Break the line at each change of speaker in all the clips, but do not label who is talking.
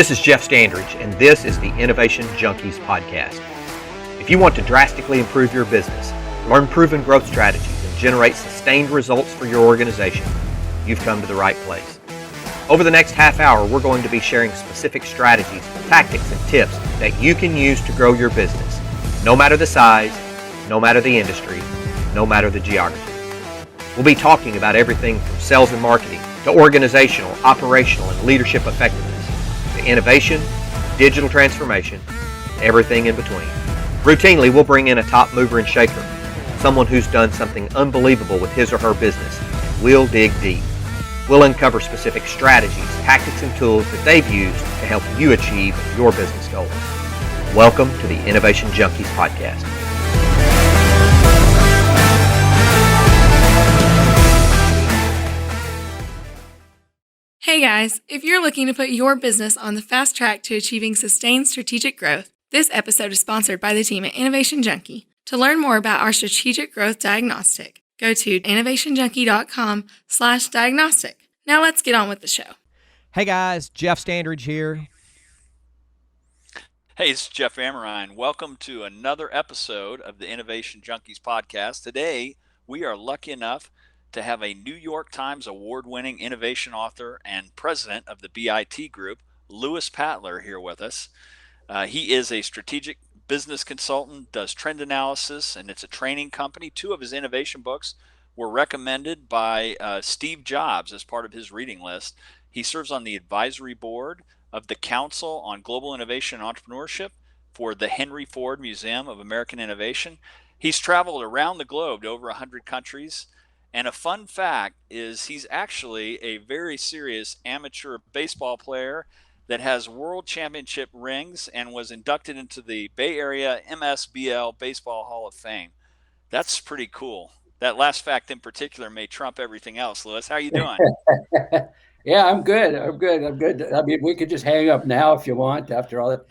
This is Jeff Standridge, and this is the Innovation Junkies podcast. If you want to drastically improve your business, learn proven growth strategies, and generate sustained results for your organization, you've come to the right place. Over the next half hour, we're going to be sharing specific strategies, tactics, and tips that you can use to grow your business, no matter the size, no matter the industry, no matter the geography. We'll be talking about everything from sales and marketing to organizational, operational, and leadership effectiveness, to innovation, digital transformation, everything in between. Routinely, we'll bring in a top mover and shaker, someone who's done something unbelievable with his or her business. We'll dig deep. We'll uncover specific strategies, tactics, and tools that they've used to help you achieve your business goals. Welcome to the Innovation Junkies podcast.
Hey guys, if you're looking to put your business on the fast track to achieving sustained strategic growth, this episode is sponsored by the team at Innovation Junkie. To learn more about our strategic growth diagnostic, go to innovationjunkie.com/diagnostic. Now let's get on with the show.
Hey guys, Jeff Standridge here.
Hey, it's Jeff Ammerine. Welcome to another episode of the Innovation Junkies podcast. Today, we are lucky enough to have a New York Times award-winning innovation author and president of the BIT Group, Louis Patler, here with us. He is a strategic business consultant, does trend analysis, and it's a training company. 2 of his innovation books were recommended by Steve Jobs as part of his reading list. He serves on the advisory board of the Council on Global Innovation and Entrepreneurship for the Henry Ford Museum of American Innovation. He's traveled around the globe to over 100 countries. And a fun fact is he's actually a very serious amateur baseball player that has world championship rings and was inducted into the Bay Area MSBL Baseball Hall of Fame. That's pretty cool. That last fact in particular may trump everything else. Louis, how are you doing?
Yeah, I'm good. I mean, we could just hang up now if you want after all that.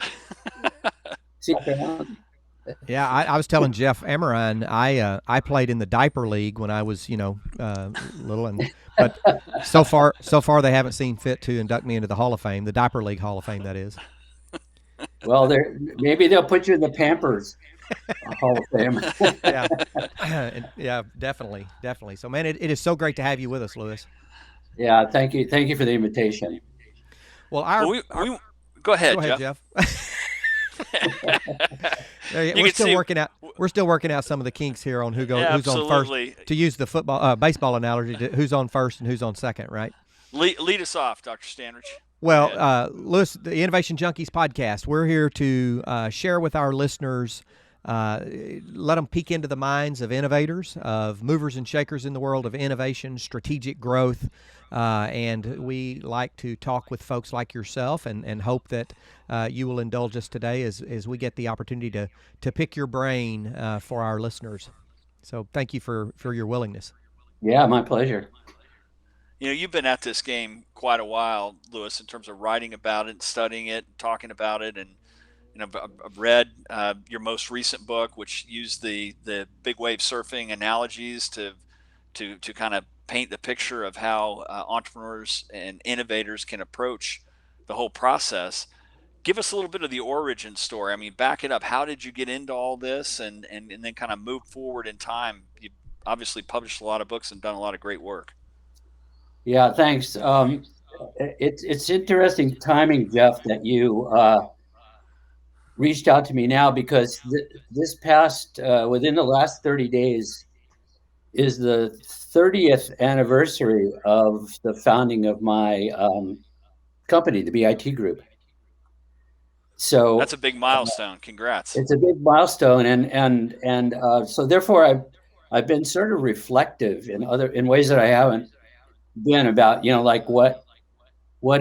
Yeah, I was telling Jeff Ammerine, I played in the diaper league when I was, little, but so far they haven't seen fit to induct me into the Hall of Fame, the diaper league Hall of Fame, that is.
Well, maybe they'll put you in the Pampers Hall of Fame.
Yeah, definitely. So, man, it is so great to have you with us, Louis.
Yeah, thank you for the invitation.
Well,
go ahead,
Jeff. We're still working out some of the kinks here on who's on first. To use the baseball analogy, who's on first and who's on second, right?
Lead us off, Dr. Standridge.
Well, Louis, the Innovation Junkies podcast, we're here to share with our listeners, let them peek into the minds of innovators, of movers and shakers in the world of innovation, strategic growth, and we like to talk with folks like yourself and hope that you will indulge us today as we get the opportunity to pick your brain for our listeners. So thank you for your willingness. Yeah,
my pleasure.
You've been at this game quite a while, Louis, in terms of writing about it, studying it, talking about it, and I've read your most recent book, which used the big wave surfing analogies to kind of paint the picture of how entrepreneurs and innovators can approach the whole process. Give us a little bit of the origin story. I mean, back it up. How did you get into all this, and then kind of move forward in time? You obviously published a lot of books and done a lot of great work.
Yeah, thanks. It's interesting timing, Jeff, that you reached out to me now, because this past within the last 30 days is the 30th anniversary of the founding of my company, the BIT Group. So
that's a big milestone. Congrats!
It's a big milestone, and so therefore I've been sort of reflective in ways that I haven't been about, like what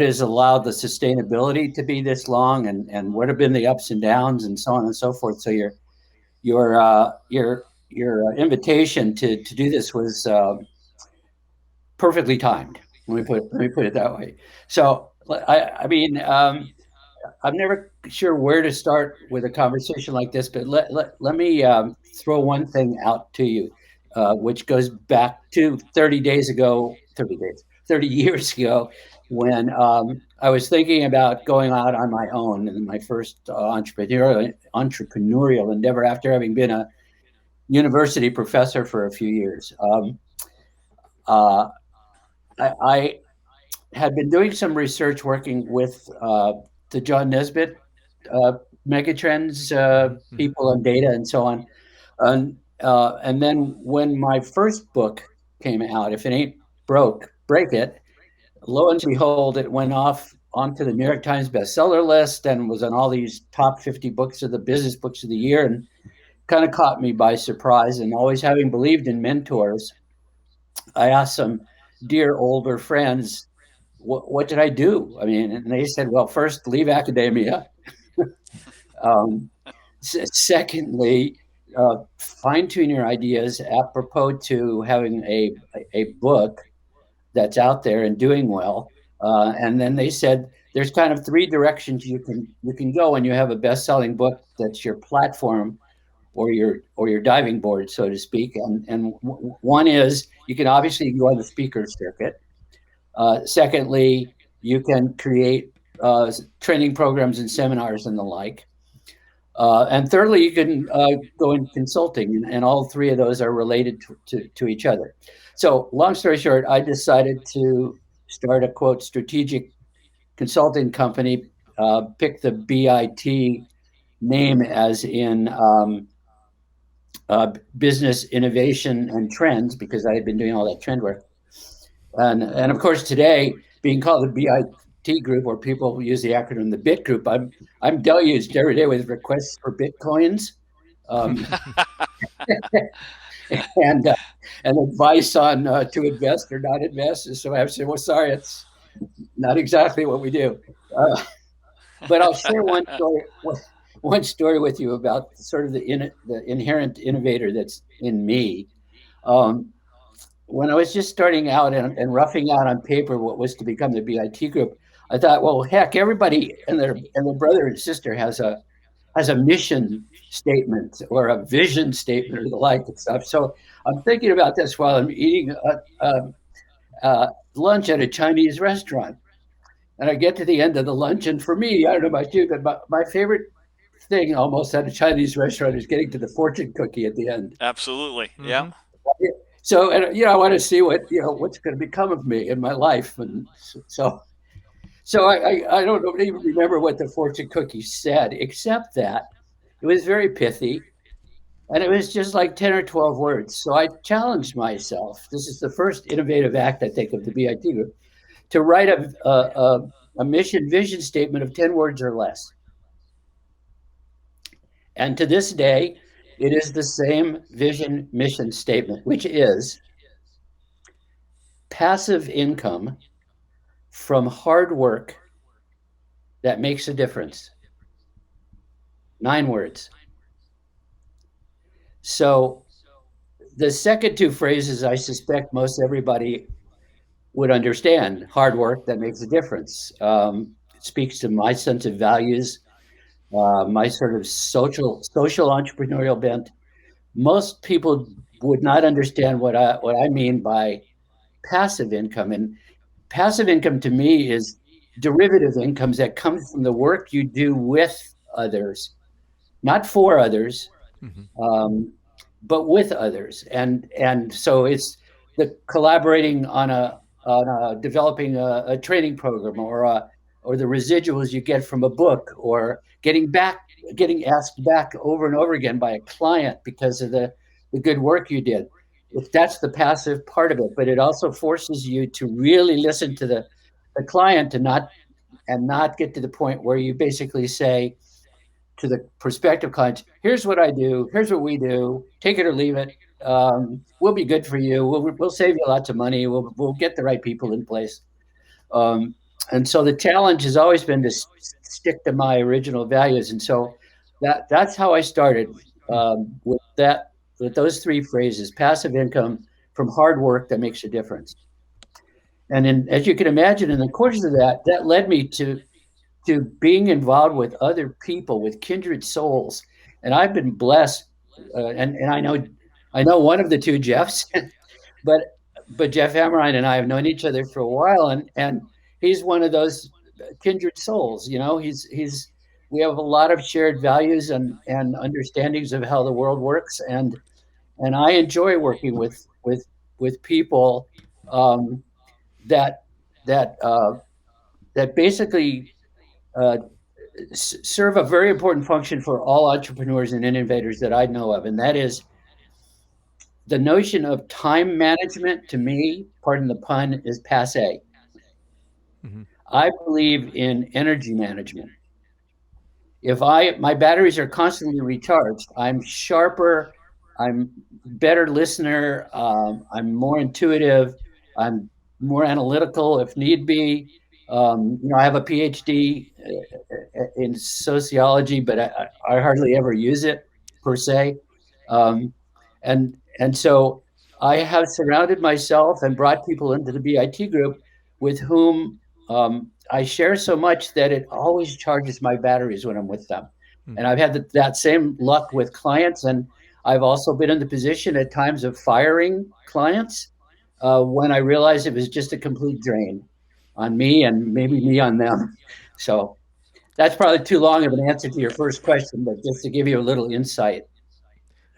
has allowed the sustainability to be this long, and what have been the ups and downs, and so on and so forth. So your invitation to do this was perfectly timed. Let me put it that way. So I mean, I'm never sure where to start with a conversation like this, but let me throw one thing out to you, which goes back to 30 30 years ago when I was thinking about going out on my own in my first entrepreneurial endeavor after having been a university professor for a few years. Uh, I had been doing some research working with the John Nesbitt uh, megatrends people on data and so on. And then when my first book came out, If It Ain't Broke, Break It, lo and behold, it went off onto the New York Times bestseller list and was on all these top 50 books of the business books of the year, and kind of caught me by surprise. And always having believed in mentors, I asked some dear older friends, what did I do? I mean, and they said, well, first, leave academia. um, Secondly, fine tune your ideas apropos to having a book that's out there and doing well. And then they said there's kind of three directions you can go when you have a best-selling book that's your platform or your diving board, so to speak. And one is you can obviously go on the speaker circuit. Secondly, you can create training programs and seminars and the like. And thirdly, you can go in consulting, and all three of those are related to each other. So long story short, I decided to start a, quote, strategic consulting company, pick the BIT name as in business innovation and trends, because I had been doing all that trend work. And of course, today, being called the BIT group, or people use the acronym the BIT group, I'm deluged every day with requests for Bitcoins. And advice on to invest or not invest. So I have to say, well, sorry, it's not exactly what we do. But I'll share one story with you about sort of the inherent innovator that's in me. When I was just starting out and roughing out on paper what was to become the BIT group, I thought, well, heck, everybody and their brother and sister has a mission statement or a vision statement or the like and stuff. So I'm thinking about this while I'm eating lunch at a Chinese restaurant. And I get to the end of the lunch, and for me, I don't know about you, but my favorite thing almost at a Chinese restaurant is getting to the fortune cookie at the end.
Absolutely. Mm-hmm. Yeah.
So, and I want to see what's going to become of me in my life. And so I don't even remember what the fortune cookie said, except that it was very pithy, and it was just like 10 or 12 words. So I challenged myself. This is the first innovative act, I think, of the BIT group, to write a mission vision statement of 10 words or less. And to this day, it is the same vision mission statement, which is passive income from hard work that makes a difference. 9 words. So the second two phrases, I suspect most everybody would understand. Hard work that makes a difference. It speaks to my sense of values, my sort of social entrepreneurial bent. Most people would not understand what I mean by passive income. And passive income to me is derivative incomes that come from the work you do with others, not for others, but with others. And so it's the collaborating on developing a training program, or the residuals you get from a book, or getting asked back over and over again by a client because of the good work you did. That's the passive part of it, but it also forces you to really listen to the client and not get to the point where you basically say to the prospective clients, here's what I do, here's what we do, take it or leave it. We'll be good for you. We'll save you lots of money. We'll get the right people in place. And so the challenge has always been to stick to my original values. And so that's how I started with those 3 phrases: passive income from hard work that makes a difference. And as you can imagine, in the course of that led me to being involved with other people, with kindred souls. And I've been blessed, and I know one of the 2 Jeffs, but but Jeff Amrine and I have known each other for a while, and he's one of those kindred souls. We have a lot of shared values and understandings of how the world works, and I enjoy working with people um, that that that basically serve a very important function for all entrepreneurs and innovators that I know of, and that is the notion of time management. To me, pardon the pun, is passe.
Mhm.
I believe in energy management. If my batteries are constantly recharged, I'm sharper, I'm better listener, I'm more intuitive, I'm more analytical if need be. I have a PhD in sociology, but I hardly ever use it per se. And so I have surrounded myself and brought people into the BIT group with whom I share so much that it always charges my batteries when I'm with them. And I've had that same luck with clients. And I've also been in the position at times of firing clients when I realized it was just a complete drain on me and maybe me on them. So that's probably too long of an answer to your first question, but just to give you a little insight.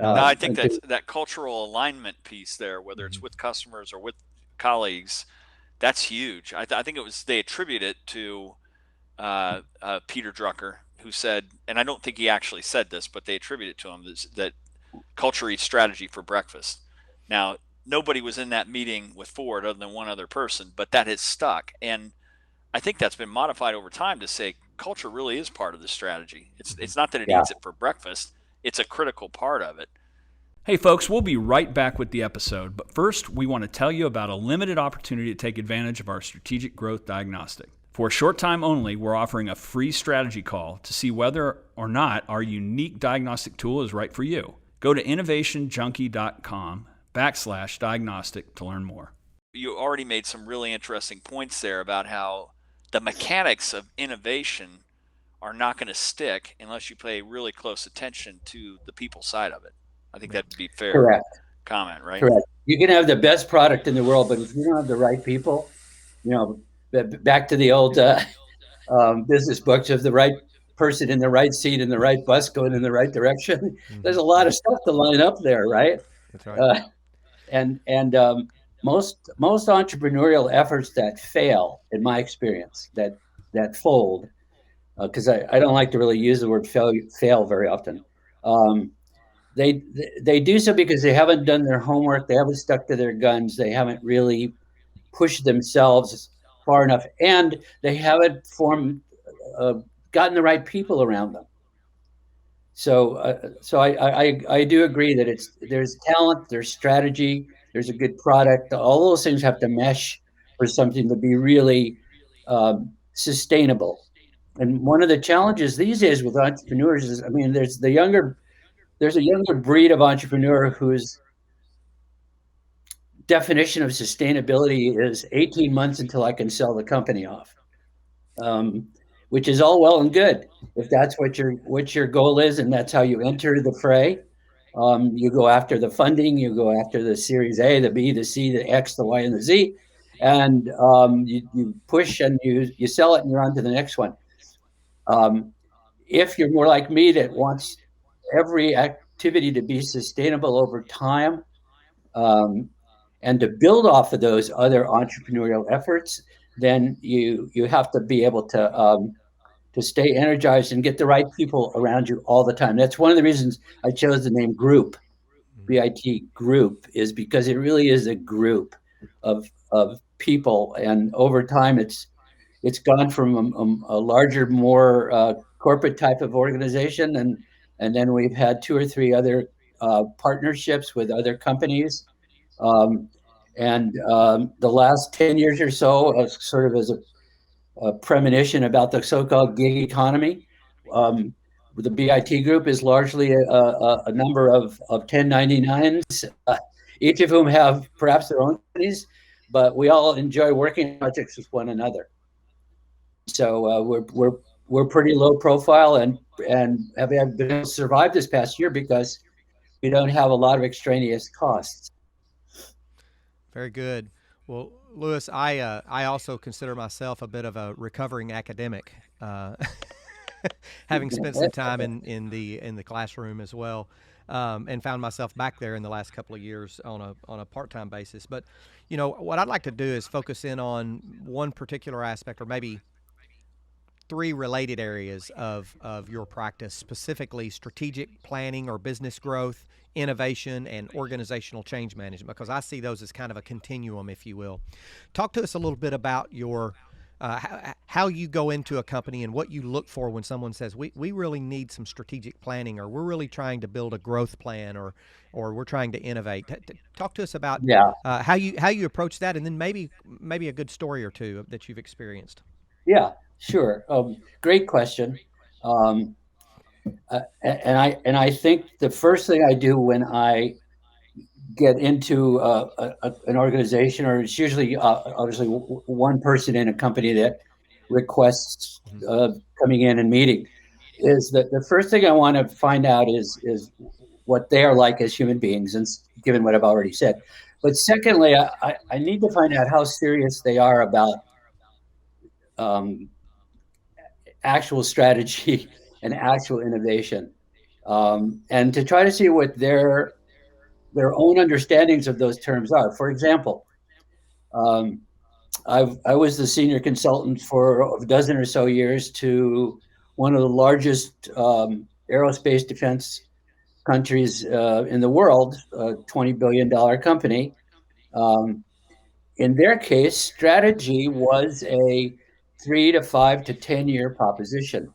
No, I think
Into,
that cultural alignment piece there, whether it's with customers or with colleagues, that's huge. I think they attribute it to Peter Drucker, who said, and I don't think he actually said this, but they attribute it to him, that culture eats strategy for breakfast. Now, nobody was in that meeting with Ford other than one other person, but that has stuck. And I think that's been modified over time to say culture really is part of the strategy. It's not that it eats it for breakfast. It's a critical part of it.
Hey folks, we'll be right back with the episode, but first we want to tell you about a limited opportunity to take advantage of our strategic growth diagnostic. For a short time only, we're offering a free strategy call to see whether or not our unique diagnostic tool is right for you. Go to innovationjunkie.com/diagnostic to learn more.
You already made some really interesting points there about how the mechanics of innovation are not going to stick unless you pay really close attention to the people side of it. I think that'd be fair.
Correct.
Comment, right?
Correct. You can have the best product in the world, but if you don't have the right people, back to the old business books of the right person in the right seat in the right bus going in the right direction. There's a lot of stuff to line up there, right?
That's right.
And most entrepreneurial efforts that fail, in my experience, that fold, because I don't like to really use the word fail very often. They do so because they haven't done their homework, they haven't stuck to their guns, they haven't really pushed themselves far enough, and they haven't gotten the right people around them. So I do agree that there's talent, there's strategy, there's a good product. All those things have to mesh for something to be really sustainable. And one of the challenges these days with entrepreneurs is, there's a younger breed of entrepreneur whose definition of sustainability is 18 months until I can sell the company off, which is all well and good. If that's what your goal is, and that's how you enter the fray, you go after the funding, you go after the Series A, the B, the C, the X, the Y, and the Z, and you push and you sell it, and you're on to the next one. If you're more like me that wants every activity to be sustainable over time, and to build off of those other entrepreneurial efforts, then you have to be able to stay energized and get the right people around you all the time. That's one of the reasons I chose the name group, BIT group, is because it really is a group of people, and over time it's gone from a larger, more corporate type of organization, and then we've had 2 or 3 other partnerships with other companies. And the last 10 years or so, sort of as a premonition about the so-called gig economy, the BIT group is largely a number of 1099s, each of whom have perhaps their own companies, but we all enjoy working on projects with one another. So we're pretty low profile and have been able to survive this past year because we don't have a lot of extraneous costs.
Very good. Well, Louis, I also consider myself a bit of a recovering academic, having spent some time in the classroom as well, and found myself back there in the last couple of years on a part-time basis. But what I'd like to do is focus in on one particular aspect, or maybe three related areas of your practice, specifically strategic planning or business growth, innovation, and organizational change management, because I see those as kind of a continuum, if you will. Talk to us a little bit about your how you go into a company and what you look for when someone says we really need some strategic planning, or we're really trying to build a growth plan, or we're trying to innovate. Talk to us about
Yeah,
how you approach that, and then maybe a good story or two that you've experienced.
yeah, sure. Great question. Um, and I think the first thing I do when I get into an organization, or it's usually obviously one person in a company that requests coming in and meeting, is that the first thing I want to find out is what they are like as human beings, and given what I've already said. But secondly, I need to find out how serious they are about um, actual strategy and actual innovation, and to try to see what their own understandings of those terms are. For example, um, I was the senior consultant for a dozen or so years to one of the largest aerospace defense countries in the world, a $20 billion company. Um, in their case, strategy was a 3 to 5 to 10 year proposition.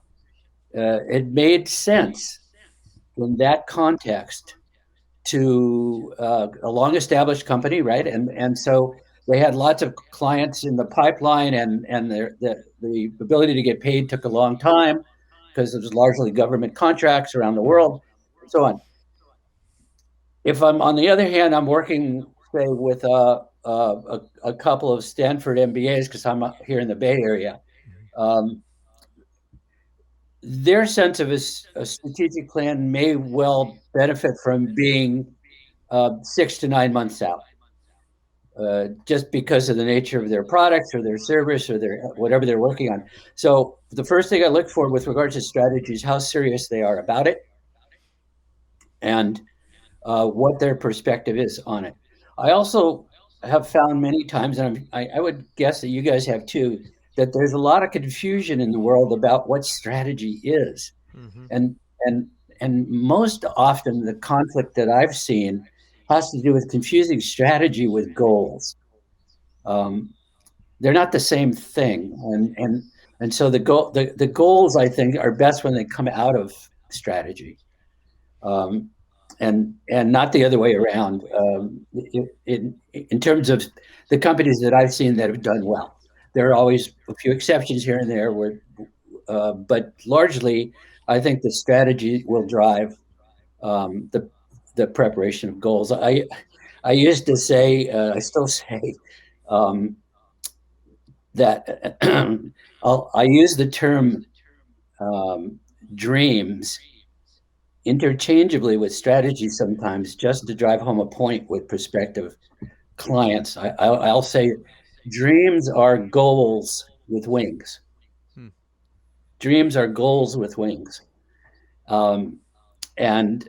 It made sense in that context to a long-established company, right? And so they had lots of clients in the pipeline, and the ability to get paid took a long time because it was largely government contracts around the world, and so on. If I'm on the other hand, I'm working, say, with a couple of Stanford MBAs because I'm here in the Bay Area. Um, their sense of a strategic plan may well benefit from being 6 to 9 months out, just because of the nature of their products or their service or their whatever they're working on. So the first thing I look for with regards to strategy is how serious they are about it, and what their perspective is on it. I also have found many times, and I would guess that you guys have too, that there's a lot of confusion in the world about what strategy is,
Mm-hmm.
and and and most often the conflict that I've seen has to do with confusing strategy with goals. Um, they're not the same thing, and so the goals, I think, are best when they come out of strategy, um, and not the other way around. In terms of the companies that I've seen that have done well, there are always a few exceptions here and there where, but largely, I think the strategy will drive the preparation of goals. I used to say, I still say, um, that I use the term um, dreams interchangeably with strategy sometimes, just to drive home a point with prospective clients. I'll say dreams are goals with wings.
Hmm.
Dreams are goals with wings. Um, and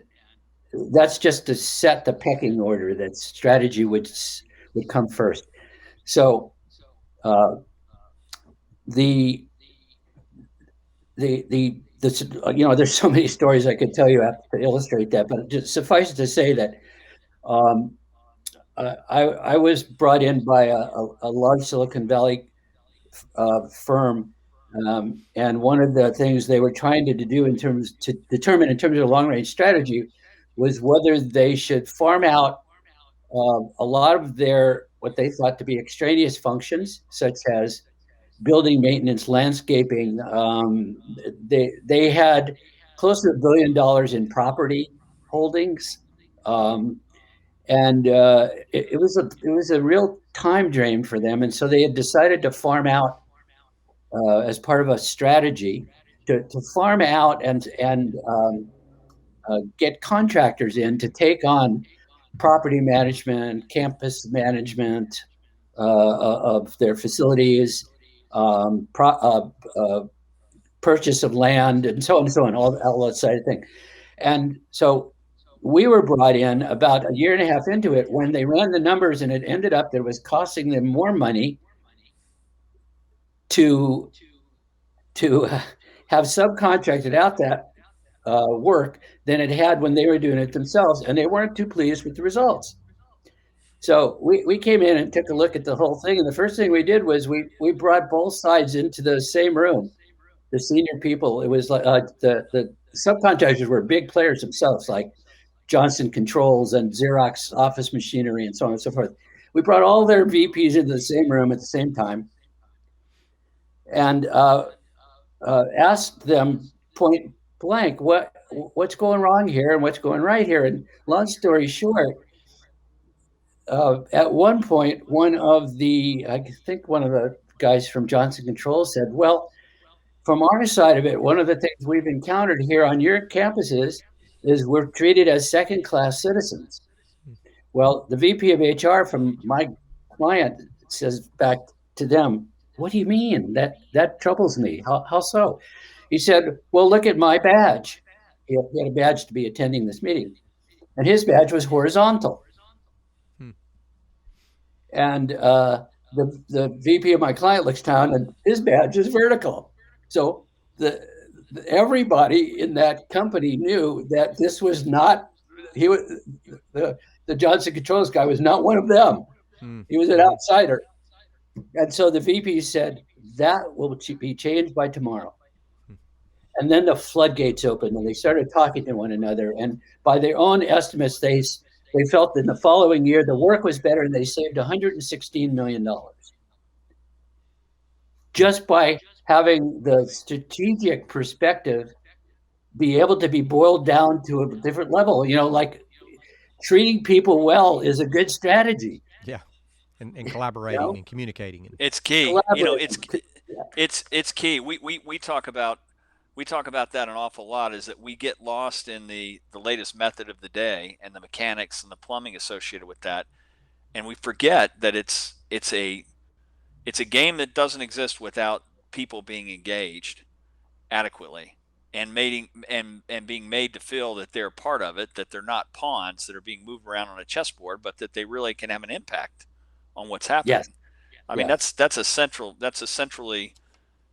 that's just to set the pecking order that strategy would come first. So uh, the there's so many stories I could tell you to illustrate that, but just suffice it to say that um, I was brought in by a large Silicon Valley firm, and one of the things they were trying to do to determine in terms of long range strategy was whether they should farm out a lot of their what they thought to be extraneous functions, such as building maintenance, landscaping. They had close to $1 billion in property holdings, um, and it was a real time drain for them. And so they had decided to farm out as part of a strategy to farm out and get contractors in to take on property management, campus management of their facilities, purchase of land, and so on and so on, all that side of thing. And so we were brought in about a year and a half into it when they ran the numbers, and it ended up that it was costing them more money to have subcontracted out that work than it had when they were doing it themselves, and they weren't too pleased with the results. So we came in and took a look at the whole thing, and the first thing we did was we brought both sides into the same room. The senior people, it was like the subcontractors were big players themselves, like Johnson Controls and Xerox Office Machinery and so on and so forth. We brought all their VPs into the same room at the same time and asked them point blank, what's going wrong here and what's going right here? And long story short, at one point, I think one of the guys from Johnson Controls said, well, from our side of it, one of the things we've encountered here on your campuses is we're treated as second-class citizens. Well, the VP of HR from my client says back to them, what do you mean? That troubles me. How so? He said, well, look at my badge. He had a badge to be attending this meeting. And his badge was horizontal. And the VP of my client looks down and his badge is vertical. So everybody in that company knew that this was not, the Johnson Controls guy was not one of them. He was an outsider. And so the VP said, that will be changed by tomorrow. And then the floodgates opened and they started talking to one another. And by their own estimates, they felt that in the following year, the work was better and they saved $116 million. Just by having the strategic perspective be able to be boiled down to a different level, like treating people well is a good strategy.
Yeah. And collaborating and communicating.
It's key. It's key. We talk about that an awful lot, is that we get lost in the latest method of the day and the mechanics and the plumbing associated with that. And we forget that it's a game that doesn't exist without people being engaged adequately and being made to feel that they're part of it, that they're not pawns that are being moved around on a chessboard, but that they really can have an impact on what's happening.
Yes.
I mean, that's a centrally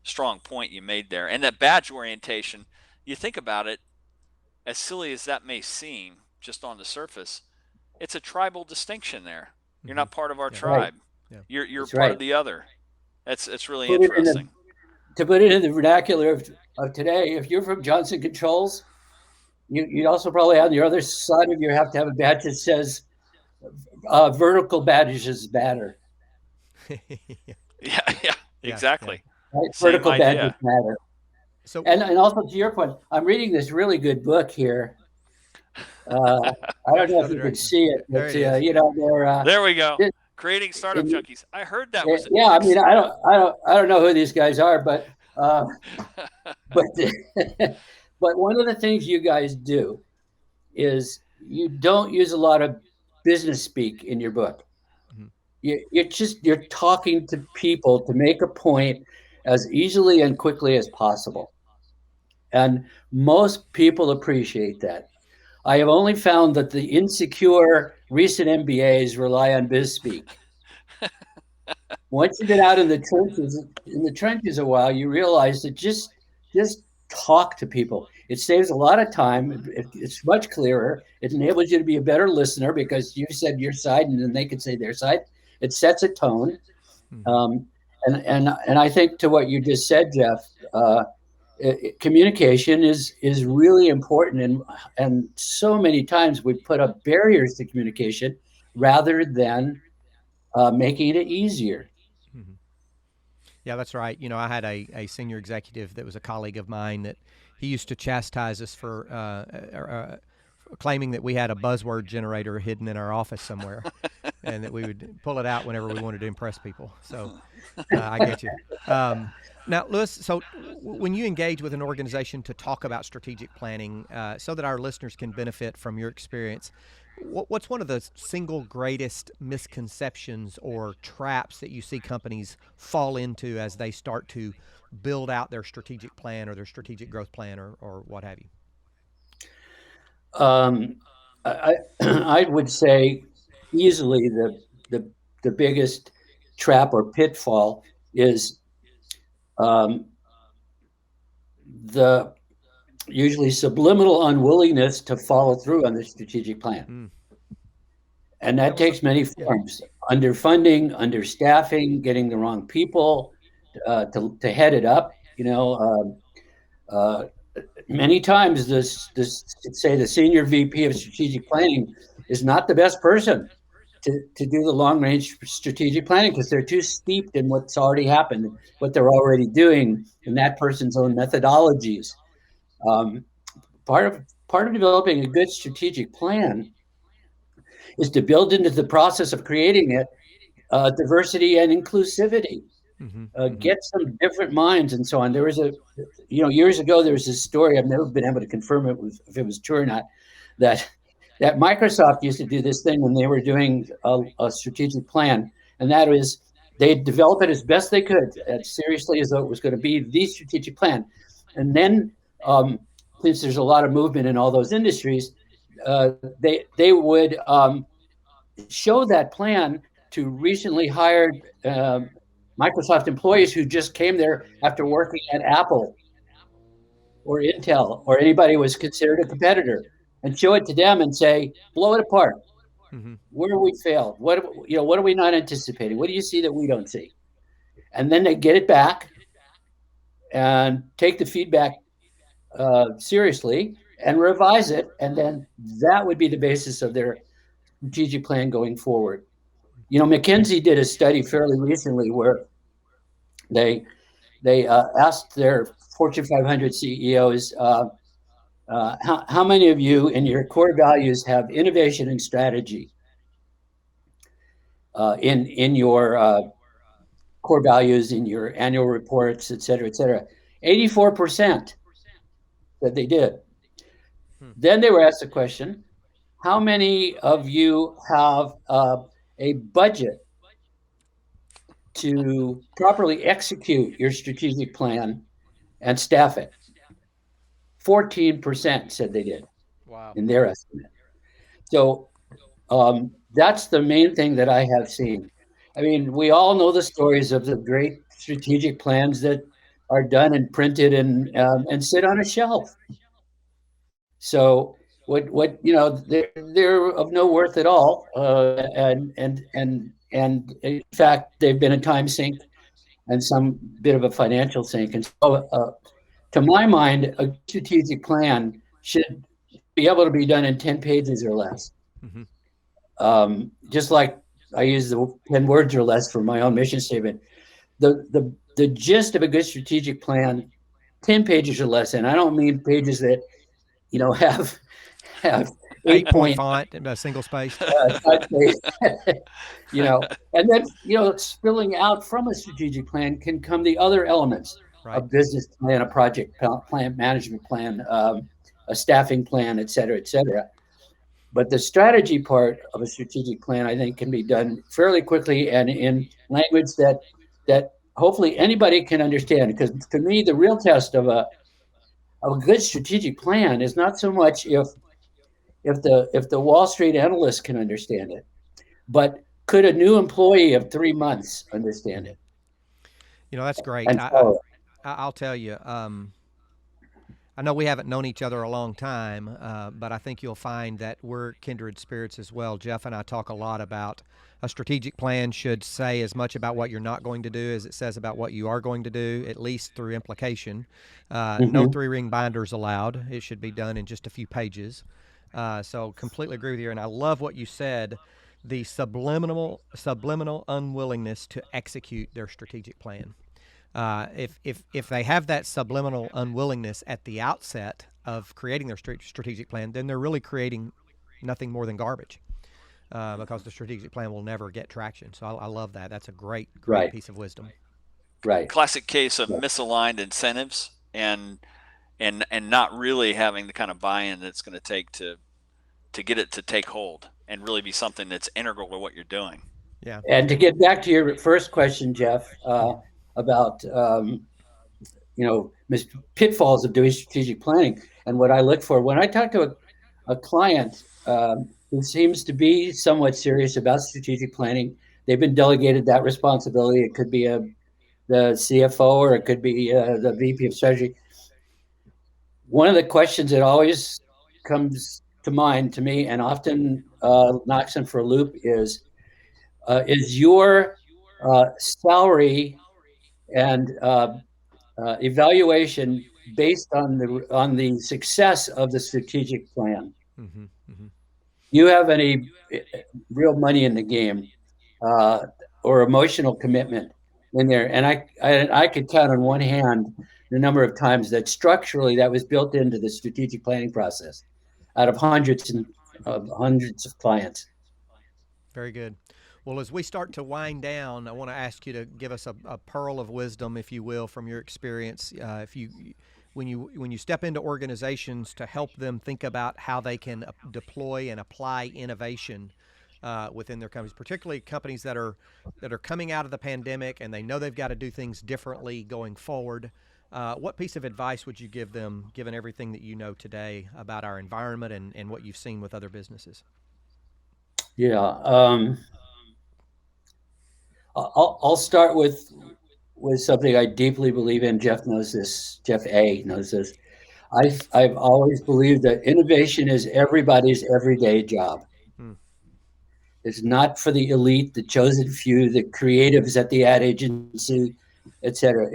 strong point you made there. And that badge orientation, you think about it, as silly as that may seem just on the surface, it's a tribal distinction there. You're not part of our tribe.
Right.
Yeah. You're
That's
part
right.
of the other. It's really interesting.
To put it in the vernacular of today, if you're from Johnson Controls, you also probably on your other side of you have to have a badge that says vertical badges matter.
Yeah, exactly.
Right? Vertical badges matter.
So,
and also to your point, I'm reading this really good book here. I don't know if you can see it, but
there we go. Creating Startup Junkies. I heard that was.
Yeah, I mean, I don't know who these guys are, but but one of the things you guys do is you don't use a lot of business speak in your book. You're talking to people to make a point as easily and quickly as possible. And most people appreciate that. I have only found that the insecure recent MBAs rely on biz speak. Once you've been out in the trenches a while, you realize that just talk to people. It saves a lot of time. It's much clearer. It enables you to be a better listener because you said your side and then they can say their side. It sets a tone. And I think to what you just said, Jeff, communication is really important. And so many times we put up barriers to communication rather than making it easier.
Yeah, that's right. I had a senior executive that was a colleague of mine that he used to chastise us for claiming that we had a buzzword generator hidden in our office somewhere and that we would pull it out whenever we wanted to impress people. So I get you. Now, Louis, so when you engage with an organization to talk about strategic planning so that our listeners can benefit from your experience, What's one of the single greatest misconceptions or traps that you see companies fall into as they start to build out their strategic plan or their strategic growth plan or what have you?
I would say easily the biggest trap or pitfall is um, the usually subliminal unwillingness to follow through on the strategic plan.
Mm.
And that takes many forms: underfunding, understaffing, getting the wrong people to head it up. Many times say the senior VP of strategic planning is not the best person to do the long range strategic planning because they're too steeped in what's already happened, what they're already doing in that person's own methodologies. Um, part of developing a good strategic plan is to build into the process of creating it diversity and inclusivity. Get some different minds and so on. There was years ago, there was this story. I've never been able to confirm if it was true or not. That Microsoft used to do this thing when they were doing a strategic plan, and that is they develop it as best they could, as seriously as though it was going to be the strategic plan, and then since there's a lot of movement in all those industries, they would show that plan to recently hired Microsoft employees who just came there after working at Apple or Intel or anybody who was considered a competitor, and show it to them and say, blow it apart. Where have we failed? What are we not anticipating? What do you see that we don't see? And then they get it back and take the feedback seriously and revise it. And then that would be the basis of their strategic plan going forward. McKinsey did a study fairly recently where they asked their Fortune 500 CEOs, how many of you in your core values have innovation and strategy in your core values, in your annual reports, et cetera, et cetera? 84% that they did. Then they were asked the question, how many of you have a budget to properly execute your strategic plan and staff it? 14% said they did. Wow. In their estimate. So that's the main thing that I have seen. I mean, we all know the stories of the great strategic plans that are done and printed and sit on a shelf. So they're of no worth at all, and in fact they've been a time sink and some bit of a financial sink. And so, to my mind, a strategic plan should be able to be done in 10 pages or less. Just like I use the 10 words or less for my own mission statement. The gist of a good strategic plan, 10 pages or less, and I don't mean pages that have
8-point font and a single space.
And then spilling out from a strategic plan can come the other elements: a business plan, a project plan, management plan, a staffing plan, et cetera, et cetera. But the strategy part of a strategic plan, I think, can be done fairly quickly and in language that hopefully anybody can understand. Because to me, the real test of a good strategic plan is not so much if the Wall Street analyst can understand it, but could a new employee of 3 months understand it?
That's great. I'll tell you. I know we haven't known each other a long time, but I think you'll find that we're kindred spirits as well. Jeff and I talk a lot about a strategic plan should say as much about what you're not going to do as it says about what you are going to do, at least through implication. No 3-ring binders allowed. It should be done in just a few pages. So completely agree with you. And I love what you said, the subliminal unwillingness to execute their strategic plan. If they have that subliminal unwillingness at the outset of creating their strategic plan, then they're really creating nothing more than garbage, because the strategic plan will never get traction. So I love that. That's a great piece of wisdom.
Right.
Classic case of misaligned incentives and not really having the kind of buy-in that's going to take to to get it to take hold and really be something that's integral to what you're doing.
Yeah.
And to get back to your first question, Jeff, about pitfalls of doing strategic planning and what I look for when I talk to a client who seems to be somewhat serious about strategic planning. They've been delegated that responsibility. It could be the CFO or it could be the VP of strategy. One of the questions that always comes to mind to me and often knocks them for a loop is your salary and evaluation based on the success of the strategic plan?
Mm-hmm. Mm-hmm.
You have any real money in the game or emotional commitment in there? And I could count on one hand the number of times that structurally that was built into the strategic planning process out of hundreds of clients.
Very good. Well, as we start to wind down, I want to ask you to give us a pearl of wisdom, if you will, from your experience. When you step into organizations to help them think about how they can deploy and apply innovation within their companies, particularly companies that are coming out of the pandemic and they know they've got to do things differently going forward. What piece of advice would you give them, given everything that you know today about our environment and what you've seen with other businesses?
Yeah. I'll start with something I deeply believe in. Jeff knows this. Jeff A knows this. I've always believed that innovation is everybody's everyday job. It's not for the elite, the chosen few, the creatives at the ad agency, etc.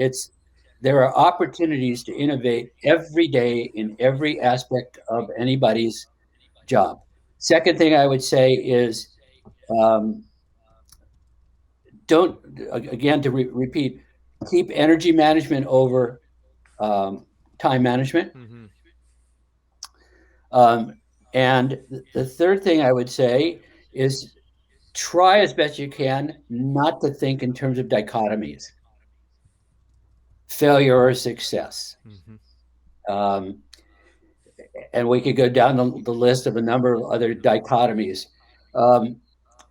There are opportunities to innovate every day in every aspect of anybody's job. Second thing I would say is repeat, keep energy management over time management.
Mm-hmm.
And the third thing I would say is try as best you can not to think in terms of dichotomies, failure or success.
Mm-hmm.
And we could go down the list of a number of other dichotomies.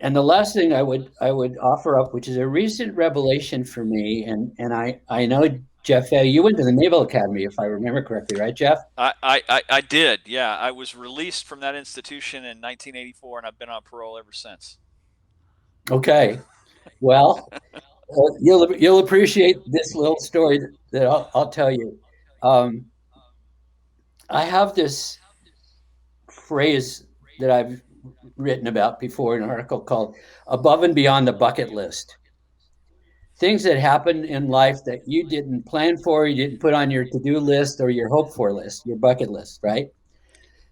And the last thing I would offer up, which is a recent revelation for me, and I know, Jeff, you went to the Naval Academy, if I remember correctly, right, Jeff?
I did, yeah. I was released from that institution in 1984, and I've been on parole ever since.
Okay. Well, you'll appreciate this little story that I'll tell you. I have this phrase that I've written about before in an article called above and beyond the bucket list. Things that happen in life that you didn't plan for, you didn't put on your to-do list or your hope for list, your bucket list, right?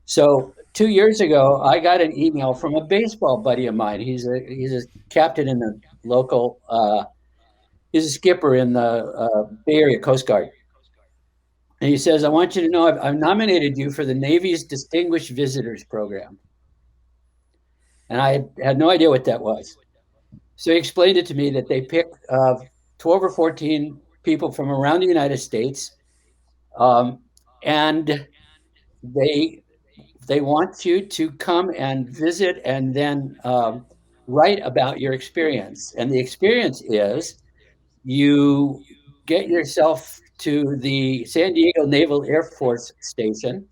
So 2 years ago, I got an email from a baseball buddy of mine. He's a captain in the local, he's a skipper in the Bay Area Coast Guard. And he says, I want you to know I've nominated you for the Navy's Distinguished Visitors Program. And I had no idea what that was. So he explained it to me that they pick 12 or 14 people from around the United States, and they want you to come and visit and then write about your experience. And the experience is you get yourself to the San Diego Naval Air Force Station,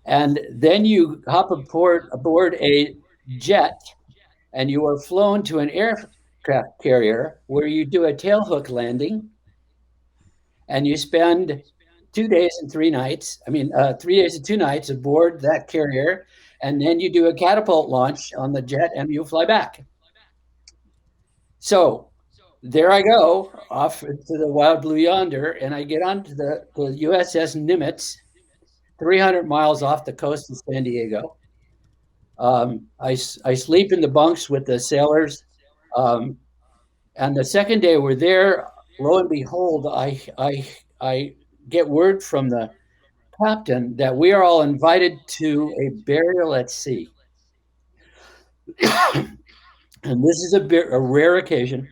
and then you hop aboard a jet, and you are flown to an aircraft carrier where you do a tailhook landing, and you spend 2 days and 3 nights. 3 days and 2 nights aboard that carrier, and then you do a catapult launch on the jet, and you fly back. So there I go off to the wild blue yonder, and I get onto the USS Nimitz, 300 miles off the coast of San Diego. I sleep in the bunks with the sailors. And the second day we're there, lo and behold, I get word from the captain that we are all invited to a burial at sea. And this is a rare occasion.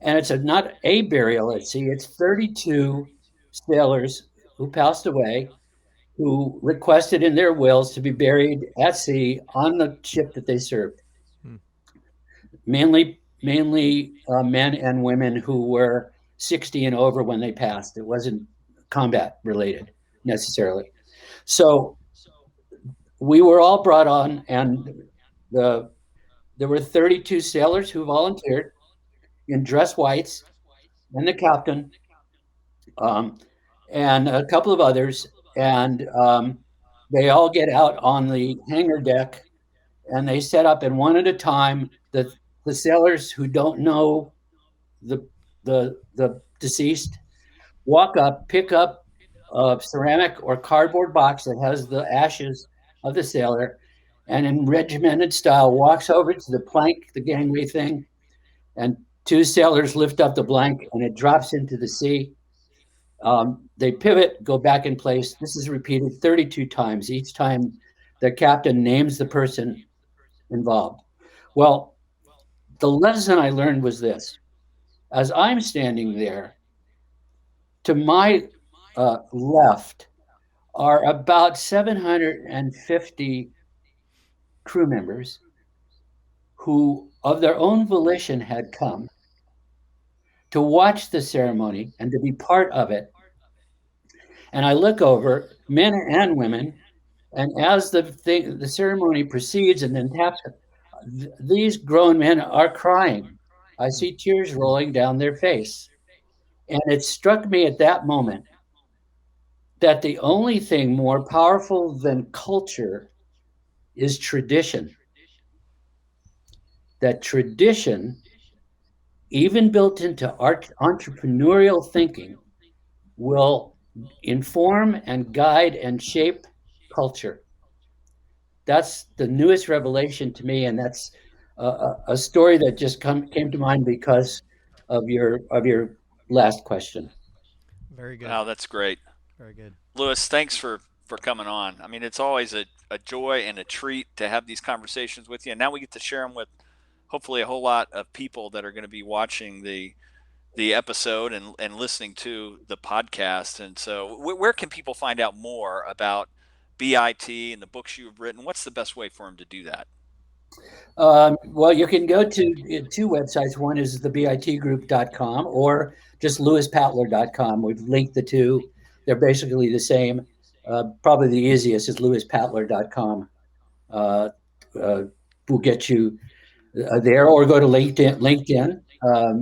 And it's not a burial at sea. It's 32 sailors who passed away who requested in their wills to be buried at sea on the ship that they served. Mainly men and women who were 60 and over when they passed. It wasn't combat related necessarily. So we were all brought on, and there were 32 sailors who volunteered in dress whites, and the captain, and a couple of others, and they all get out on the hangar deck, and they set up, and one at a time, the sailors who don't know the deceased walk up, pick up a ceramic or cardboard box that has the ashes of the sailor, and in regimented style walks over to the plank, the gangway thing, and two sailors lift up the blank, and it drops into the sea. They pivot, go back in place. This is repeated 32 times. Each time the captain names the person involved. Well, the lesson I learned was this. As I'm standing there, to my left are about 750 crew members who, of their own volition, had come to watch the ceremony and to be part of it. And I look over, men and women, and as the ceremony proceeds and then taps, these grown men are crying. I see tears rolling down their face. And it struck me at that moment that the only thing more powerful than culture is tradition. That tradition, even built into entrepreneurial thinking, will inform and guide and shape culture. That's the newest revelation to me, and that's a story that just came to mind because of your last question.
Very good.
Wow, that's great.
Very good.
Louis, thanks for coming on. I mean, it's always a joy and a treat to have these conversations with you. And now we get to share them with hopefully a whole lot of people that are going to be watching the episode and listening to the podcast. And so where can people find out more about BIT and the books you've written? What's the best way for them to do that?
Well, you can go to two websites. One is thebitgroup.com or just louispatler.com. We've linked the two. They're basically the same. Probably the easiest is louispatler.com. Will get you there, or go to LinkedIn.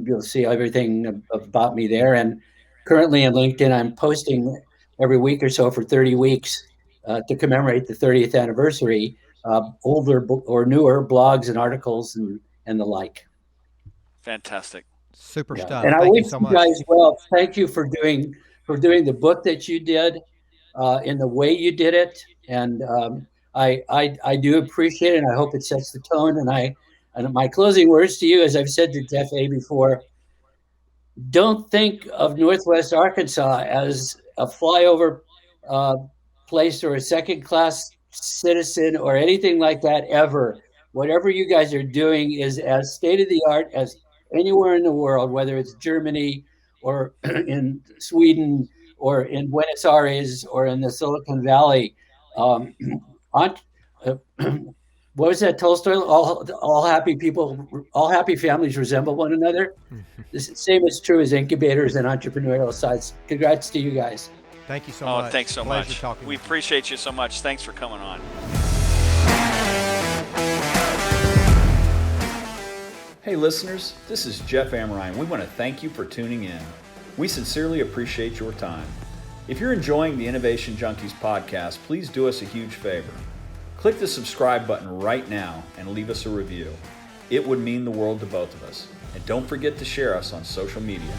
You'll see everything about me there. And currently in LinkedIn, I'm posting every week or so for 30 weeks to commemorate the 30th anniversary. Older or newer blogs and articles and the like.
Fantastic.
Super stuff.
And
Thank
I wish
you so much.
guys well. Thank you for doing the book that you did in the way you did it. And I do appreciate it, and I hope it sets the tone. And my closing words to you, as I've said to Jeff A. before, don't think of Northwest Arkansas as a flyover place or a second-class citizen or anything like that ever. Whatever you guys are doing is as state-of-the-art as anywhere in the world, whether it's Germany or in Sweden or in Buenos Aires or in the Silicon Valley. What was that Tolstoy? All happy people, all happy families resemble one another. The same is true as incubators and entrepreneurial sites. Congrats to you guys.
Thank you so much.
Oh, thanks so
Pleasure
much.
talking
We
with you.
appreciate you so much. Thanks for coming on.
Hey listeners, this is Jeff Amrine. We want to thank you for tuning in. We sincerely appreciate your time. If you're enjoying the Innovation Junkies podcast, please do us a huge favor. Click the subscribe button right now and leave us a review. It would mean the world to both of us. And don't forget to share us on social media.